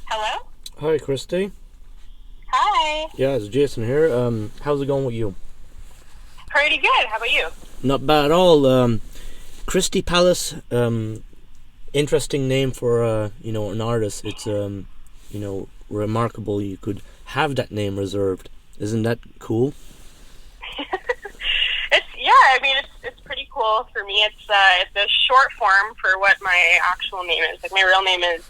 Hello? Hi, Christee. Hi. Yeah, it's Jason here. How's it going with you? Pretty good. How about you? Not bad at all. Christee Palace. Interesting name for an artist. It's remarkable. You could have that name reserved. Isn't that cool? It's pretty cool for me. It's a short form for what my actual name is. Like my real name is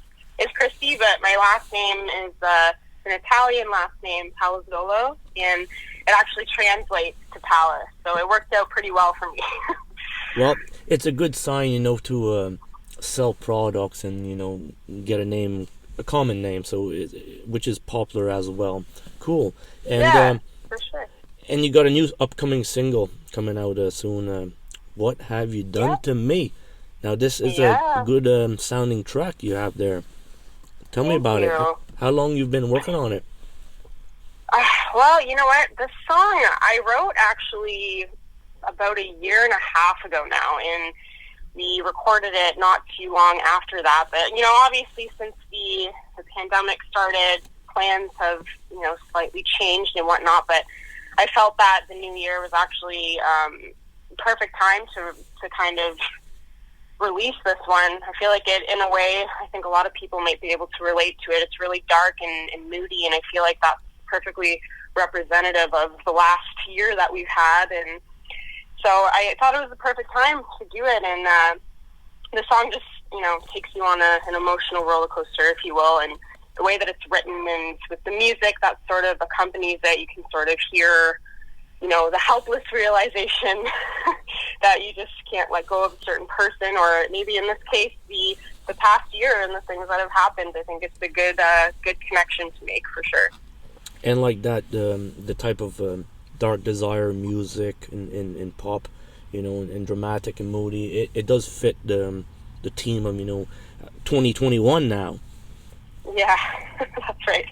Christee, but my last name is an Italian last name, Palazzolo, and it actually translates to palace. So it worked out pretty well for me. Well, it's a good sign, to sell products and get a common name, which is popular as well. Cool. And Yeah, for sure. and you got a new upcoming single coming out soon. What have you done to me? Now this is a good sounding track you have there. Tell me about it. How long you've been working on it? Well, you know what? The song I wrote actually about a year and a half ago now, and we recorded it not too long after that. But, obviously since the pandemic started, plans have, slightly changed and whatnot. But I felt that the new year was actually perfect time to kind of release this one. I feel like it, in a way, I think a lot of people might be able to relate to it. It's really dark and moody, and I feel like that's perfectly representative of the last year that we've had. And so I thought it was the perfect time to do it. And the song just, takes you on an emotional roller coaster, if you will. And the way that it's written and with the music that sort of accompanies it, you can sort of hear, the helpless realization that you just can't let go of a certain person, or maybe in this case, the past year and the things that have happened. I think it's a good connection to make, for sure. And like that, the type of dark desire music in pop, and dramatic and moody, it does fit the theme of 2021 now. Yeah, that's right.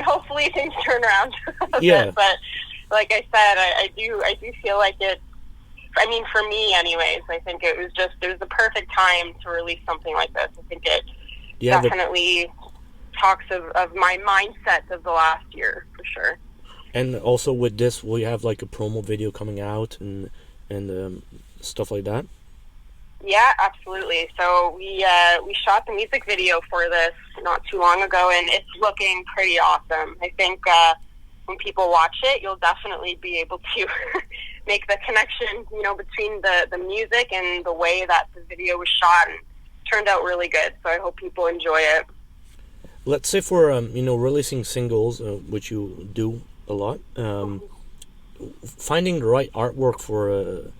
Hopefully things turn around a yeah. bit, but like I said, I do feel like it. For me, anyways, I think it was the perfect time to release something like this. I think it definitely talks of my mindset of the last year, for sure. And also with this, will you have like a promo video coming out and stuff like that? Yeah, absolutely. So we shot the music video for this not too long ago, and it's looking pretty awesome. I think when people watch it, you'll definitely be able to make the connection, between the music and the way that the video was shot, and turned out really good. So I hope people enjoy it. Let's say for releasing singles, which you do a lot, finding the right artwork for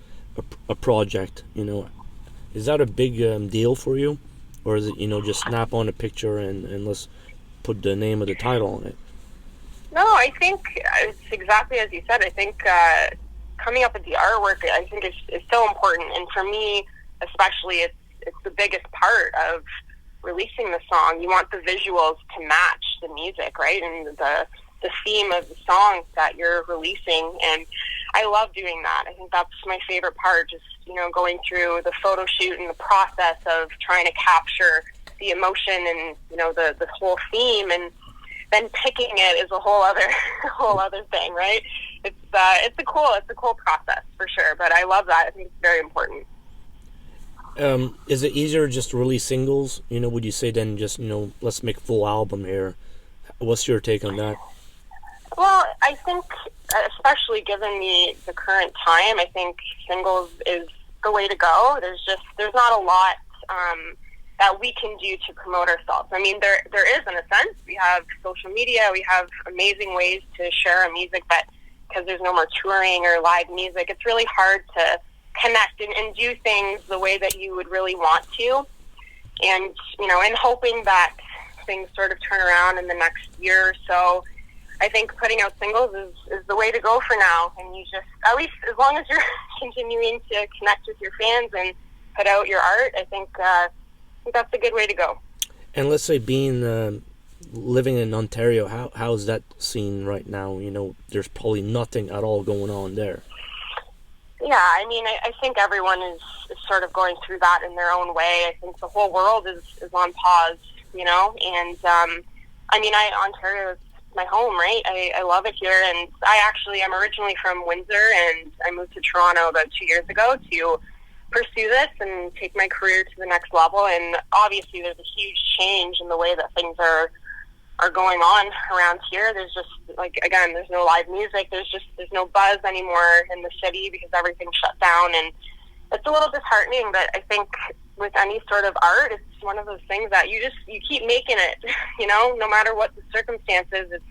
a project, is that a big deal for you, or is it just snap on a picture and let's put the name of the title on it? No, I think it's exactly as you said. I think coming up with the artwork, I think is so important, and for me especially, it's the biggest part of releasing the song. You want the visuals to match the music, right, and the theme of the song that you're releasing. And I love doing that. I think that's my favorite part, just going through the photo shoot and the process of trying to capture the emotion and the whole theme, and then picking it is a whole other thing, right? It's a cool process, for sure, but I love that. I think it's very important. Is it easier just to release singles, would you say, than just, let's make a full album here? What's your take on that? Well, I think, especially given the current time, I think singles is the way to go. There's not a lot that we can do to promote ourselves. There is, in a sense. We have social media, we have amazing ways to share our music, but because there's no more touring or live music, it's really hard to connect and do things the way that you would really want to. And, and hoping that things sort of turn around in the next year or so, I think putting out singles is the way to go for now. And you just, at least as long as you're continuing to connect with your fans and put out your art, I think that's a good way to go. And let's say living in Ontario, how's that scene right now? There's probably nothing at all going on there. Yeah, I think everyone is sort of going through that in their own way. I think the whole world is on pause you know, and I mean, Ontario is my home, right? I love it here, and I'm originally from Windsor, and I moved to Toronto about 2 years ago to pursue this and take my career to the next level. And obviously, there's a huge change in the way that things are going on around here. There's just, like, again, there's no live music. There's no buzz anymore in the city because everything's shut down, and it's a little disheartening. But I think with any sort of art, it's one of those things that you keep making it, you know, no matter what the circumstances, it's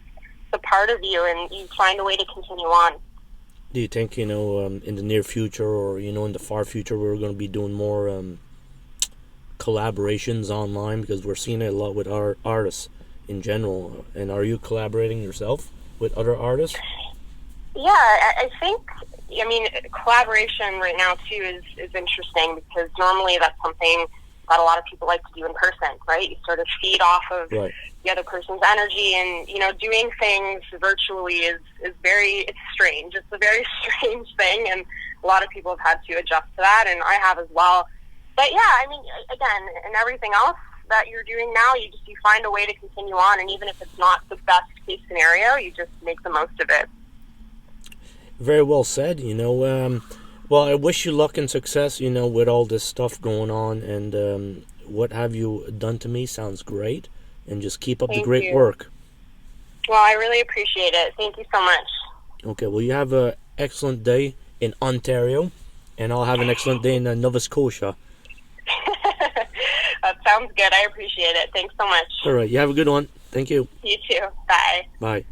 a part of you, and you find a way to continue on. Do you think, you know, in the near future, or, you know, in the far future, we're going to be doing more collaborations online? Because we're seeing it a lot with our artists in general. And are you collaborating yourself with other artists? Yeah, I think, I mean, collaboration right now, too, is interesting, because normally that's something that a lot of people like to do in person, right? You sort of feed off of the other person's energy, and, you know, doing things virtually is it's strange. It's a very strange thing, and a lot of people have had to adjust to that, and I have as well. But yeah, I mean, again, and everything else that you're doing now, you find a way to continue on, and even if it's not the best case scenario, you just make the most of it. Very well said. You know, well, I wish you luck and success, you know, with all this stuff going on, and What Have You Done to Me sounds great, and just keep up the great work. Well, I really appreciate it. Thank you so much. Okay, well, you have an excellent day in Ontario, and I'll have an excellent day in Nova Scotia. That sounds good. I appreciate it. Thanks so much. All right, you have a good one. Thank you. You too. Bye. Bye.